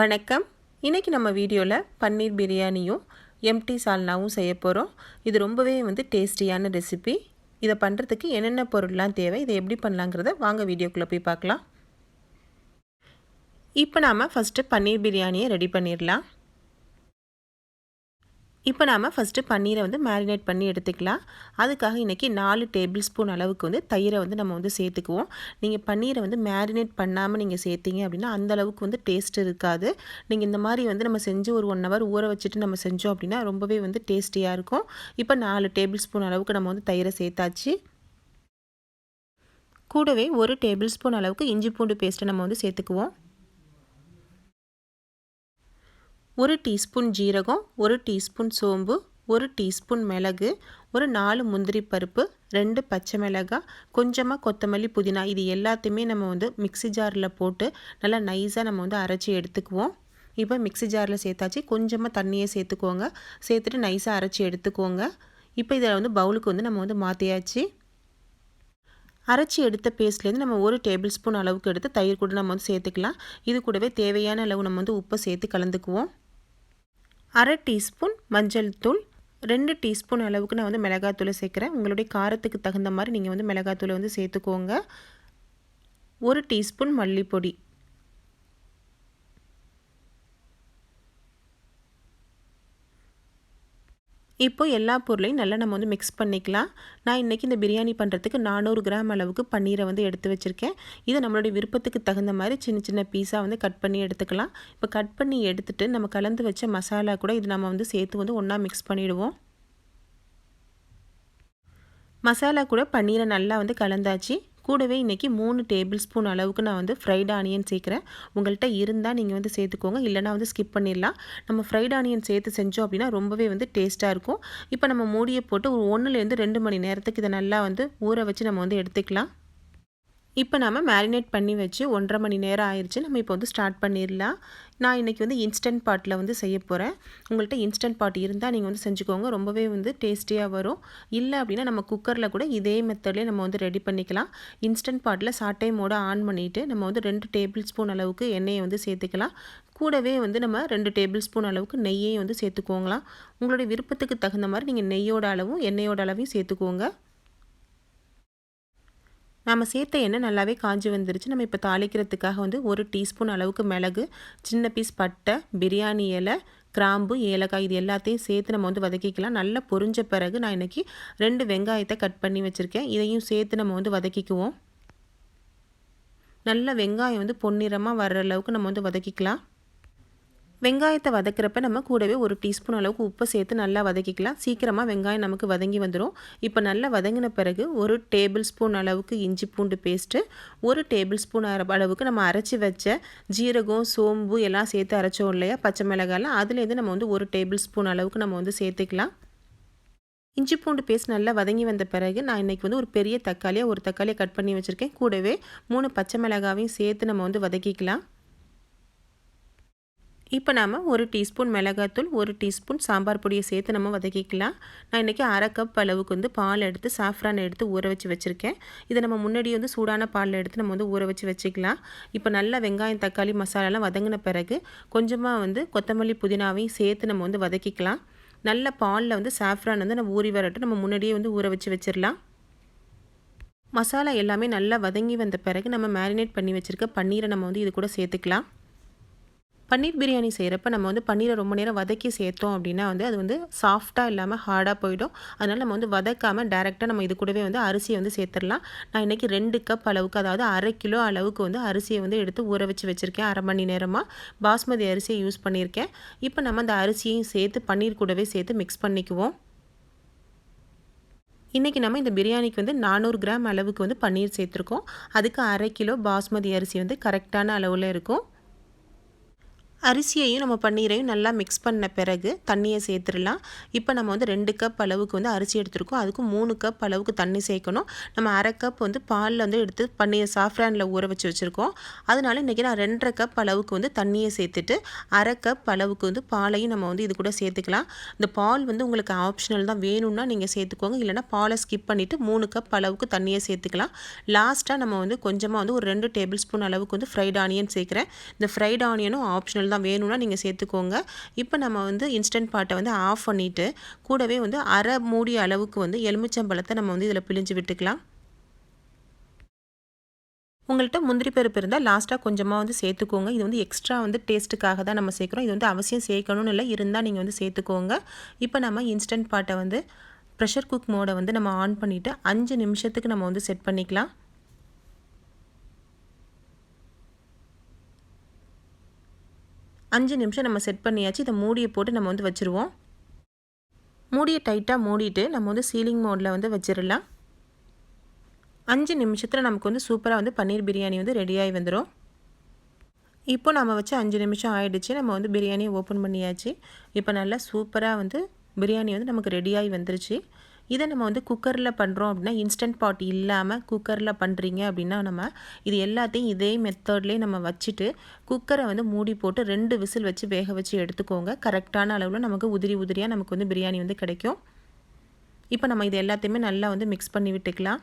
வணக்கம். இன்றைக்கி நம்ம வீடியோவில் பன்னீர் பிரியாணியும் எம்டி சால்னாவும் செய்ய போகிறோம். இது ரொம்பவே டேஸ்டியான ரெசிபி. இதை பண்ணுறதுக்கு என்னென்ன பொருள்லாம் தேவை, இதை எப்படி பண்ணலாங்கிறத வாங்க வீடியோக்குள்ளே போய் பார்க்கலாம். இப்போ நாம் ஃபஸ்ட்டு பன்னீர் பிரியாணியை ரெடி பண்ணிடலாம். இப்போ நாம் ஃபஸ்ட்டு பன்னீரை மேரினேட் பண்ணி எடுத்துக்கலாம். அதுக்காக இன்றைக்கி 4 டேபிள் ஸ்பூன் அளவுக்கு தயிரை நம்ம சேர்த்துக்குவோம். நீங்கள் பன்னீரை மேரினேட் பண்ணாமல் நீங்கள் சேர்த்திங்க அப்படின்னா அந்தளவுக்கு டேஸ்ட் இருக்காது. நீங்கள் இந்த மாதிரி நம்ம செஞ்சு ஒரு 1 ஹவர் ஊற வச்சுட்டு நம்ம செஞ்சோம் அப்படின்னா ரொம்பவே டேஸ்டியாக இருக்கும். இப்போ 4 டேபிள் ஸ்பூன் அளவுக்கு நம்ம தயிரை சேர்த்தாச்சு. கூடவே 1 டேபிள் ஸ்பூன் அளவுக்கு இஞ்சி பூண்டு பேஸ்ட்டை நம்ம சேர்த்துக்குவோம். 1 டீஸ்பூன் ஜீரகம், 1 டீஸ்பூன் சோம்பு, 1 டீஸ்பூன் மிளகு, ஒரு 4 முந்திரி பருப்பு, 2 பச்சை மிளகாய், கொஞ்சமாக கொத்தமல்லி, புதினா, இது எல்லாத்தையுமே நம்ம மிக்ஸி ஜாரில் போட்டு நல்லா நைஸாக நம்ம அரைச்சி எடுத்துக்குவோம். இப்போ மிக்ஸி ஜாரில் சேர்த்தாச்சு. கொஞ்சமாக தண்ணியை சேர்த்துக்கோங்க. சேர்த்துட்டு நைஸாக அரைச்சி எடுத்துக்கோங்க. இப்போ இதில் பவுலுக்கு நம்ம மாற்றியாச்சு. அரைச்சி எடுத்த பேஸ்ட்லேருந்து நம்ம 1 டேபிள் ஸ்பூன் அளவுக்கு எடுத்து தயிர் கூட நம்ம சேர்த்துக்கலாம். இது கூடவே தேவையான அளவு நம்ம உப்பை சேர்த்து கலந்துக்குவோம். 1/2 டீஸ்பூன் மஞ்சள் தூள், 2 டீஸ்பூன் அளவுக்கு நான் மிளகாத்தூளை சேர்க்குறேன். உங்களுடைய காரத்துக்கு தகுந்த மாதிரி நீங்கள் மிளகாத்தூளை சேர்த்துக்கோங்க. 1 டீஸ்பூன் மல்லிப்பொடி, இப்போ எல்லா பொருளையும் நல்லா நம்ம மிக்ஸ் பண்ணிக்கலாம். நான் இன்றைக்கி இந்த பிரியாணி பண்ணுறதுக்கு 400 கிராம் அளவுக்கு பன்னீரை எடுத்து வச்சுருக்கேன். இதை நம்மளுடைய விருப்பத்துக்கு தகுந்த மாதிரி சின்ன சின்ன பீஸாக கட் பண்ணி எடுத்துக்கலாம். இப்போ கட் பண்ணி எடுத்துகிட்டு நம்ம கலந்து வச்ச மசாலா கூட இது நம்ம சேர்த்து ஒன்றா மிக்ஸ் பண்ணிவிடுவோம். மசாலா கூட பன்னீரை நல்லா கலந்தாச்சு. கூடவே இன்றைக்கி 3 டேபிள் ஸ்பூன் அளவுக்கு நான் ஃப்ரைட் ஆனியன் சேர்க்குறேன். உங்கள்கிட்ட இருந்தால் நீங்கள் சேர்த்துக்கோங்க, இல்லைனா ஸ்கிப் பண்ணிடலாம். நம்ம ஃப்ரைட் ஆனியன் சேர்த்து செஞ்சோம் அப்படின்னா ரொம்பவே டேஸ்ட்டாக இருக்கும். இப்போ நம்ம மூடியை போட்டு ஒரு 1லேருந்து 2 மணி நேரத்துக்கு இதை நல்லா ஊற வச்சு நம்ம எடுத்துக்கலாம். இப்போ நம்ம மேரினேட் பண்ணி வச்சு 1.5 மணி நேரம் ஆயிடுச்சு. நம்ம இப்போ ஸ்டார்ட் பண்ணிடலாம். நான் இன்றைக்கி இன்ஸ்டன்ட் பாட்டில் செய்ய போகிறேன். உங்கள்கிட்ட இன்ஸ்டன்ட் பாட் இருந்தால் நீங்கள் செஞ்சுக்கோங்க, ரொம்பவே டேஸ்டியாக வரும். இல்லை அப்படின்னா நம்ம குக்கரில் கூட இதே மெத்தட்லேயே நம்ம ரெடி பண்ணிக்கலாம். இன்ஸ்டன்ட் பாட்டில் சாட்டை மோட ஆன் பண்ணிவிட்டு நம்ம 2 டேபிள் ஸ்பூன் அளவுக்கு எண்ணெயை சேர்த்துக்கலாம். கூடவே நம்ம 2 டேபிள் ஸ்பூன் அளவுக்கு நெய்யையும் சேர்த்துக்கோங்களாம். உங்களுடைய விருப்பத்துக்கு தகுந்த மாதிரி நீங்கள் நெய்யோட அளவும் எண்ணெயோட அளவையும் சேர்த்துக்கோங்க. நம்ம சேர்த்த எண்ணெய் நல்லாவே காஞ்சி வந்துருச்சு. நம்ம இப்போ தாளிக்கிறதுக்காக 1 டீஸ்பூன் அளவுக்கு மிளகு, சின்ன பீஸ் பட்டை, பிரியாணி இலை, கிராம்பு, ஏலக்காய், இது எல்லாத்தையும் சேர்த்து நம்ம வதக்கிக்கலாம். நல்லா பொரிஞ்ச பிறகு நான் இன்றைக்கி 2 வெங்காயத்தை கட் பண்ணி வச்சுருக்கேன். இதையும் சேர்த்து நம்ம வதக்கிக்குவோம். நல்ல வெங்காயம் பொன்னிறமாக வர்ற அளவுக்கு நம்ம வதக்கிக்கலாம். வெங்காயத்தை வதக்கிறப்ப நம்ம கூடவே 1 டீஸ்பூன் அளவுக்கு உப்பு சேர்த்து நல்லா வதக்கிக்கலாம். சீக்கிரமாக வெங்காயம் நமக்கு வதங்கி வந்துடும். இப்போ நல்லா வதங்கின பிறகு 1 டேபிள் ஸ்பூன் அளவுக்கு இஞ்சி பூண்டு பேஸ்ட்டு, 1 டேபிள் ஸ்பூன் அளவுக்கு நம்ம அரைச்சி வச்ச ஜீரகம், சோம்பு எல்லாம் சேர்த்து அரைச்சோம் இல்லையா, பச்சை மிளகாய்லாம், அதுலேருந்து நம்ம 1 டேபிள் ஸ்பூன் அளவுக்கு நம்ம சேர்த்துக்கலாம். இஞ்சி பூண்டு பேஸ்ட் நல்லா வதங்கி வந்த பிறகு நான் இன்றைக்கி ஒரு பெரிய தக்காளியாக 1 தக்காளியை கட் பண்ணி வச்சுருக்கேன். கூடவே 3 பச்சை மிளகாவையும் சேர்த்து நம்ம வதக்கிக்கலாம். இப்போ நாம் 1 டீஸ்பூன் மிளகாத்தூள், 1 டீஸ்பூன் சாம்பார் பொடியை சேர்த்து நம்ம வதக்கிக்கலாம். நான் இன்றைக்கி 1/2 கப் அளவுக்கு பால் எடுத்து சாஃப்ரான் எடுத்து ஊற வச்சு வச்சுருக்கேன். இதை நம்ம முன்னாடியே சூடான பாலில் எடுத்து நம்ம ஊற வச்சு வச்சுக்கலாம். இப்போ நல்லா வெங்காயம், தக்காளி, மசாலாலாம் வதங்கின பிறகு கொஞ்சமாக கொத்தமல்லி, புதினாவையும் சேர்த்து நம்ம வதக்கிக்கலாம். நல்ல பாலில் சாஃப்ரான் நம்ம ஊறி வரட்டும். நம்ம முன்னாடியே ஊற வச்சு வச்சிடலாம். மசாலா எல்லாமே நல்லா வதங்கி வந்த பிறகு நம்ம மேரினேட் பண்ணி வச்சுருக்க பன்னீரை நம்ம இது கூட சேர்த்துக்கலாம். பன்னீர் பிரியாணி செய்கிறப்ப நம்ம பன்னீரை ரொம்ப நேரம் வதக்கி சேர்த்தோம் அப்படின்னா அது சாஃப்டாக இல்லாமல் ஹார்டாக போயிடும். அதனால் நம்ம வதக்காமல் டேரெக்டாக நம்ம இது கூடவே அரிசியை சேர்த்துடலாம். நான் இன்றைக்கி 2 கப் அளவுக்கு, அதாவது 1/2 கிலோ அளவுக்கு அரிசியை எடுத்து ஊற வச்சு வச்சுருக்கேன். 1/2 மணி நேரமாக பாஸ்மதி அரிசியை யூஸ் பண்ணியிருக்கேன். இப்போ நம்ம அந்த அரிசியையும் சேர்த்து பன்னீர் கூடவே சேர்த்து மிக்ஸ் பண்ணிக்குவோம். இன்றைக்கி நம்ம இந்த பிரியாணிக்கு 400 கிராம் அளவுக்கு பன்னீர் சேர்த்துருக்கோம். அதுக்கு 1/2 கிலோ பாஸ்மதி அரிசி கரெக்டான அளவில் இருக்கும். அரிசியையும் நம்ம பன்னீரையும் நல்லா மிக்ஸ் பண்ண பிறகு தண்ணியை சேர்த்துடலாம். இப்போ நம்ம 2 கப் அளவுக்கு அரிசி எடுத்துருக்கோம். அதுக்கு 3 கப் அளவுக்கு தண்ணி சேர்க்கணும். நம்ம 1/2 கப் பாலில் எடுத்து பன்னீர் சாஃப்ரானில் ஊற வச்சு வச்சுருக்கோம். அதனால இன்றைக்கி நான் 2.5 கப் அளவுக்கு தண்ணியை சேர்த்துட்டு 1/2 கப் அளவுக்கு பாலையும் நம்ம இது கூட சேர்த்துக்கலாம். இந்த பால் உங்களுக்கு ஆப்ஷனல் தான், வேணும்னா நீங்கள் சேர்த்துக்கோங்க, இல்லைனா பாலை ஸ்கிப் பண்ணிவிட்டு 3 கப் அளவுக்கு தண்ணியை சேர்த்துக்கலாம். லாஸ்ட்டாக நம்ம கொஞ்சமாக ஒரு 2 டேபிள் ஸ்பூன் அளவுக்கு ஃப்ரைட் ஆனியன் சேர்க்குறேன். இந்த ஃப்ரைட் ஆனியனும் ஆப்ஷனல் ஆப்ஷனல் தான், வேணும்னா நீங்கள் சேர்த்துக்கோங்க. இப்போ நம்ம வந்து இன்ஸ்டன்ட் பாட்டை வந்து ஆஃப் பண்ணிவிட்டு கூடவே வந்து அரை மூடி அளவுக்கு வந்து எலுமிச்சம்பழத்தை நம்ம வந்து இதில் பிழிஞ்சு விட்டுக்கலாம். உங்கள்கிட்ட முந்திரி பருப்பு இருந்தால் லாஸ்ட்டாக கொஞ்சமாக வந்து சேர்த்துக்கோங்க. இது வந்து எக்ஸ்ட்ரா வந்து டேஸ்ட்டுக்காக தான் நம்ம சேர்க்குறோம். இது வந்து அவசியம் சேர்க்கணும்னு இல்லை, இருந்தால் நீங்கள் வந்து சேர்த்துக்கோங்க. இப்போ நம்ம இன்ஸ்டன்ட் பாட்டை வந்து ப்ரெஷர் குக் மோடை வந்து நம்ம ஆன் பண்ணிவிட்டு 5 நிமிஷத்துக்கு நம்ம வந்து செட் பண்ணிக்கலாம். 5 நிமிஷம் நம்ம செட் பண்ணியாச்சு. இதை மூடியை போட்டு நம்ம வந்து வச்சுருவோம். மூடியை டைட்டாக மூடிட்டு நம்ம வந்து சீலிங் மோடில் வந்து வச்சிடலாம். 5 நிமிஷத்தில் நமக்கு வந்து சூப்பராக வந்து பன்னீர் பிரியாணி வந்து ரெடியாகி வந்துடும். இப்போ நம்ம வச்சு 5 நிமிஷம் ஆகிடுச்சு. நம்ம வந்து பிரியாணியை ஓப்பன் பண்ணியாச்சு. இப்போ நல்லா சூப்பராக வந்து பிரியாணி வந்து நமக்கு ரெடியாகி வந்துருச்சு. இதை நம்ம வந்து குக்கரில் பண்ணுறோம் அப்படின்னா, இன்ஸ்டன்ட் பாட் இல்லாமல் குக்கரில் பண்ணுறீங்க அப்படின்னா, நம்ம இது எல்லாத்தையும் இதே மெத்தட்லேயே நம்ம வச்சுட்டு குக்கரை வந்து மூடி போட்டு 2 விசில் வச்சு வேக வச்சு எடுத்துக்கோங்க. கரெக்டான அளவில் நமக்கு உதிரி உதிரியாக நமக்கு வந்து பிரியாணி வந்து கிடைக்கும். இப்போ நம்ம இது எல்லாத்தையுமே நல்லா வந்து மிக்ஸ் பண்ணி விட்டுக்கலாம்.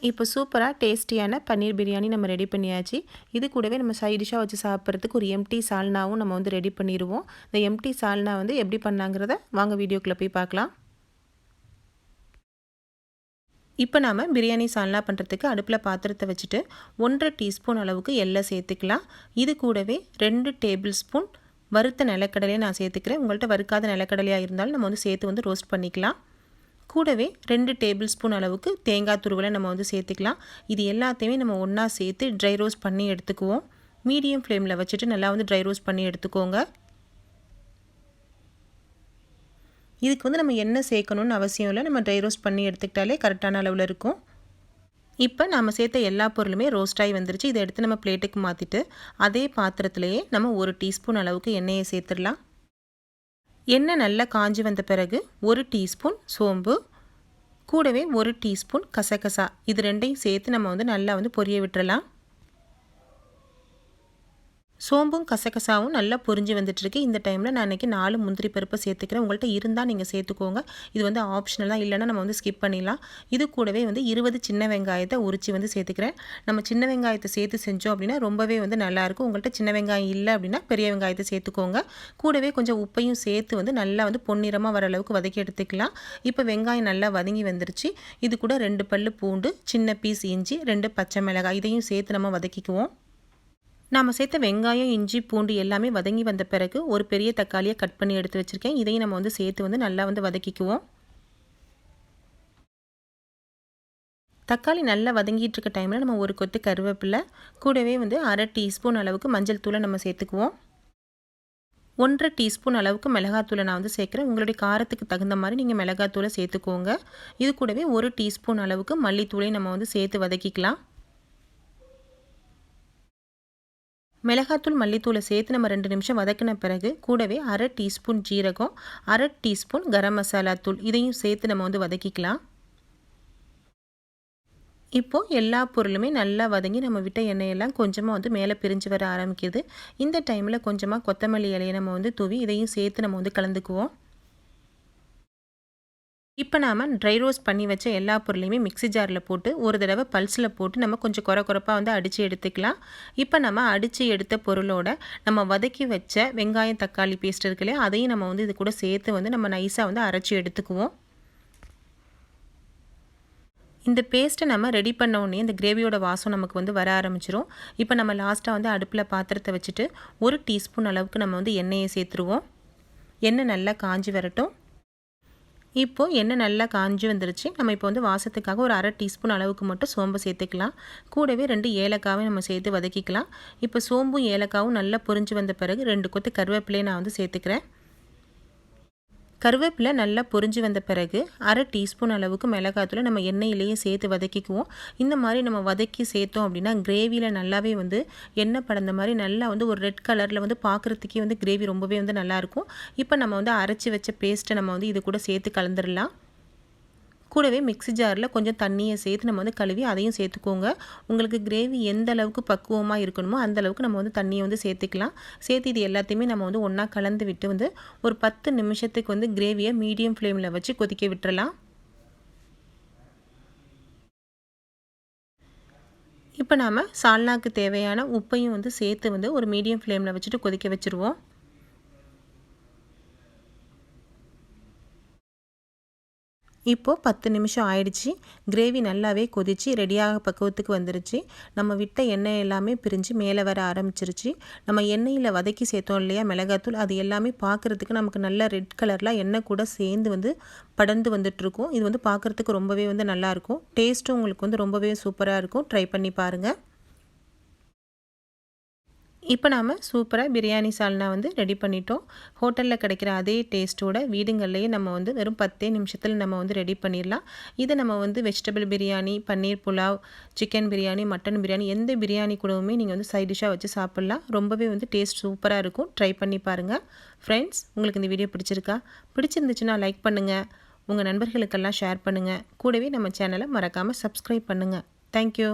இப்போ சூப்பராக டேஸ்டியான பன்னீர் பிரியாணி நம்ம ரெடி பண்ணியாச்சு. இது கூடவே நம்ம சைட் டிஷ்ஷாக வச்சு சாப்பிட்றதுக்கு ஒரு எம்டி சால்னாவும் நம்ம வந்து ரெடி பண்ணிடுவோம். இந்த எம்டி சால்னா வந்து எப்படி பண்ணாங்கிறத வாங்க வீடியோக்குள்ளே போய் பார்க்கலாம். இப்போ நாம் பிரியாணி சால்னா பண்ணுறதுக்கு அடுப்பில் பாத்திரத்தை வச்சுட்டு 1.5 டீஸ்பூன் அளவுக்கு எண்ணெய் சேர்த்துக்கலாம். இது கூடவே 2 டேபிள் ஸ்பூன் வறுத்த நிலக்கடலையை நான் சேர்த்துக்கிறேன். உங்கள்கிட்ட வறுக்காத நிலக்கடலையாக இருந்தாலும் நம்ம வந்து சேர்த்து வந்து ரோஸ்ட் பண்ணிக்கலாம். கூடவே 2 டேபிள் ஸ்பூன் அளவுக்கு தேங்காய் துருவலை நம்ம வந்து சேர்த்துக்கலாம். இது எல்லாத்தையுமே நம்ம ஒன்றா சேர்த்து ட்ரை ரோஸ்ட் பண்ணி எடுத்துக்குவோம். மீடியம் ஃப்ளேமில் வச்சுட்டு நல்லா வந்து ட்ரை ரோஸ்ட் பண்ணி எடுத்துக்கோங்க. இதுக்கு வந்து நம்ம எண்ணெய் சேர்க்கணுன்னு அவசியம் இல்லை, நம்ம ட்ரை ரோஸ்ட் பண்ணி எடுத்துக்கிட்டாலே கரெக்டான அளவில் இருக்கும். இப்போ நம்ம சேர்த்த எல்லா பொருளுமே ரோஸ்ட் ஆகி வந்துருச்சு. இதை எடுத்து நம்ம பிளேட்டுக்கு மாற்றிட்டு அதே பாத்திரத்திலேயே நம்ம 1 டீஸ்பூன் அளவுக்கு எண்ணெயை சேர்த்துடலாம். எண்ணெய் நல்லா காஞ்சி வந்த பிறகு 1 டீஸ்பூன் சோம்பு, கூடவே 1 டீஸ்பூன் கசகசா, இது ரெண்டையும் சேர்த்து நம்ம வந்து நல்லா வந்து பொரிய விட்டுறலாம். சோம்பும் கசகசாவும் நல்லா பொரிஞ்சு வந்துட்டுருக்கு. இந்த டைமில் நான் இன்றைக்கி 4 முந்திரி பருப்பை சேர்த்துக்கிறேன். உங்கள்கிட்ட இருந்தால் நீங்கள் சேர்த்துக்கோங்க. இது வந்து ஆப்ஷனல் தான், இல்லைன்னா நம்ம வந்து ஸ்கிப் பண்ணிடலாம். இது கூடவே வந்து 20 சின்ன வெங்காயத்தை உரித்து வந்து சேர்த்துக்கிறேன். நம்ம சின்ன வெங்காயத்தை சேர்த்து செஞ்சோம் அப்படின்னா ரொம்பவே வந்து நல்லாயிருக்கும். உங்கள்கிட்ட சின்ன வெங்காயம் இல்லை அப்படின்னா பெரிய வெங்காயத்தை சேர்த்துக்கோங்க. கூடவே கொஞ்சம் உப்பையும் சேர்த்து வந்து நல்லா வந்து பொன்னிறமாக வர அளவுக்கு வதக்கி எடுத்துக்கலாம். இப்போ வெங்காயம் நல்லா வதங்கி வந்துருச்சு. இது கூட 2 பல்லு பூண்டு, சின்ன பீஸ் இஞ்சி, 2 பச்சை மிளகாய், இதையும் சேர்த்து நம்ம வதக்கிக்குவோம். நாம் சேர்த்த வெங்காயம், இஞ்சி, பூண்டு எல்லாமே வதங்கி வந்த பிறகு ஒரு பெரிய தக்காளியை கட் பண்ணி எடுத்து வச்சுருக்கேன். இதையும் நம்ம வந்து சேர்த்து வந்து நல்லா வந்து வதக்கிக்குவோம். தக்காளி நல்லா வதங்கிட்டு இருக்க டைமில் நம்ம ஒரு கொத்து கருவேப்பிலை, கூடவே வந்து 1/2 டீஸ்பூன் அளவுக்கு மஞ்சள் தூளை நம்ம சேர்த்துக்குவோம். 1.5 டீஸ்பூன் அளவுக்கு மிளகாத்தூளை நான் வந்து சேர்க்குறேன். உங்களுடைய காரத்துக்கு தகுந்த மாதிரி நீங்கள் மிளகாத்தூளை சேர்த்துக்கோங்க. இது கூடவே 1 டீஸ்பூன் அளவுக்கு மல்லித்தூளையும் நம்ம வந்து சேர்த்து வதக்கிக்கலாம். மிளகாத்தூள், மல்லித்தூளை சேர்த்து நம்ம 2 நிமிஷம் வதக்கின பிறகு கூடவே 1/2 டீஸ்பூன் ஜீரகம், 1/2 டீஸ்பூன் கரம் மசாலா தூள், இதையும் சேர்த்து நம்ம வந்து வதக்கிக்கலாம். இப்போது எல்லா பொருளுமே நல்லா வதங்கி நம்ம விட்ட எண்ணெயெல்லாம் கொஞ்சமாக வந்து மேலே பிரிஞ்சு வர ஆரம்பிக்குது. இந்த டைமில் கொஞ்சமாக கொத்தமல்லி இலையை நம்ம வந்து தூவி இதையும் சேர்த்து நம்ம வந்து கலந்துக்குவோம். இப்போ நாம் ட்ரை ரோஸ்ட் பண்ணி வச்ச எல்லா பொருளையுமே மிக்ஸி ஜாரில் போட்டு ஒரு தடவை பல்ஸில் போட்டு நம்ம கொஞ்சம் குறைப்பாக வந்து அடித்து எடுத்துக்கலாம். இப்போ நம்ம அடித்து எடுத்த பொருளோட நம்ம வதக்கி வச்ச வெங்காயம், தக்காளி பேஸ்ட் இருக்கு இல்லையா, அதையும் நம்ம வந்து இது கூட சேர்த்து வந்து நம்ம நைஸாக வந்து அரைச்சி எடுத்துக்குவோம். இந்த பேஸ்ட்டை நம்ம ரெடி பண்ண உடனே இந்த கிரேவியோட வாசம் நமக்கு வந்து வர ஆரம்பிச்சிரும். இப்போ நம்ம லாஸ்ட்டாக வந்து அடுப்பில் பாத்திரத்தை வச்சுட்டு 1 டீஸ்பூன் அளவுக்கு நம்ம வந்து எண்ணெயை சேர்த்துருவோம். எண்ணெய் நல்லா காஞ்சி வரட்டும். இப்போது எண்ணெய் நல்லா காஞ்சி வந்துருச்சு. நம்ம இப்போ வந்து வாசத்துக்காக ஒரு 1/2 டீஸ்பூன் அளவுக்கு மட்டும் சோம்பு சேர்த்துக்கலாம். கூடவே 2 ஏலக்காவை நம்ம சேர்த்து வதக்கிக்கலாம். இப்போ சோம்பும் ஏலக்காவும் நல்லா பொரிஞ்சு வந்த பிறகு 2 கொத்து கருவேப்பிலையை நான் வந்து சேர்த்துக்கிறேன். கருவேப்பிலை நல்லா பொரிஞ்சு வந்த பிறகு 1/2 டீஸ்பூன் அளவுக்கு மிளகாத்தூளை நம்ம எண்ணெயிலேயே சேர்த்து வதக்கிக்குவோம். இந்த மாதிரி நம்ம வதக்கி சேர்த்தோம் அப்படின்னா கிரேவியில் நல்லாவே வந்து எண்ணெய் படந்த மாதிரி நல்லா வந்து ஒரு ரெட் கலரில் வந்து பார்க்குறதுக்கே வந்து கிரேவி ரொம்பவே வந்து நல்லாயிருக்கும். இப்போ நம்ம வந்து அரைச்சி வச்ச பேஸ்ட்டை நம்ம வந்து இது கூட சேர்த்து கலந்துடலாம். கூடவே மிக்ஸி ஜாரில் கொஞ்சம் தண்ணியை சேர்த்து நம்ம வந்து கழுவி அதையும் சேர்த்துக்கோங்க. உங்களுக்கு கிரேவி எந்த அளவுக்கு பக்குவமாக இருக்கணுமோ அந்த அளவுக்கு நம்ம வந்து தண்ணியை வந்து சேர்த்துக்கலாம். சேர்த்து இது எல்லாத்தையுமே நம்ம வந்து ஒன்றா கலந்து விட்டு வந்து ஒரு 10 நிமிஷத்துக்கு வந்து கிரேவியை மீடியம் ஃப்ளேமில் வச்சு கொதிக்க விட்டுறலாம். இப்போ நாம் சால்னாக்கு தேவையான உப்பையும் வந்து சேர்த்து வந்து ஒரு மீடியம் ஃப்ளேமில் வச்சுட்டு கொதிக்க வச்சுருவோம். இப்போது 10 நிமிஷம் ஆயிடுச்சு. கிரேவி நல்லாவே கொதிச்சு ரெடியாக பக்குவத்துக்கு வந்துருச்சு. நம்ம விட்ட எண்ணெய் எல்லாமே பிரிஞ்சு மேலே வர ஆரம்பிச்சிருச்சு. நம்ம எண்ணெயில் வதக்கி சேர்த்தோம் இல்லையா மிளகாத்தூள், அது எல்லாமே பார்க்குறதுக்கு நமக்கு நல்ல ரெட் கலரில் எண்ணெய் கூட சேர்ந்து வந்து படர்ந்து வந்துட்டுருக்கும். இது வந்து பார்க்குறதுக்கு ரொம்பவே வந்து நல்லாயிருக்கும். டேஸ்ட்டும் உங்களுக்கு வந்து ரொம்பவே சூப்பராக இருக்கும். ட்ரை பண்ணி பாருங்கள். இப்போ நாம் சூப்பராக பிரியாணி சால்னா வந்து ரெடி பண்ணிட்டோம். ஹோட்டலில் கிடைக்கிற அதே டேஸ்ட்டோட வீடுங்கள்லேயே நம்ம வந்து வெறும் 10 நிமிஷத்தில் நம்ம வந்து ரெடி பண்ணிடலாம். இதை நம்ம வந்து வெஜிடபிள் பிரியாணி, பன்னீர் புலாவ், சிக்கன் பிரியாணி, மட்டன் பிரியாணி எந்த பிரியாணி கூடவுமே நீங்கள் வந்து சைட் டிஷ்ஷாக வச்சு சாப்பிட்லாம். ரொம்பவே வந்து டேஸ்ட் சூப்பராக இருக்கும். ட்ரை பண்ணி பாருங்கள். ஃப்ரெண்ட்ஸ், உங்களுக்கு இந்த வீடியோ பிடிச்சிருக்கா? பிடிச்சிருந்துச்சுன்னா லைக் பண்ணுங்கள். உங்கள் நண்பர்களுக்கெல்லாம் ஷேர் பண்ணுங்கள். கூடவே நம்ம சேனலை மறக்காமல் சப்ஸ்கிரைப் பண்ணுங்கள். தேங்க்யூ.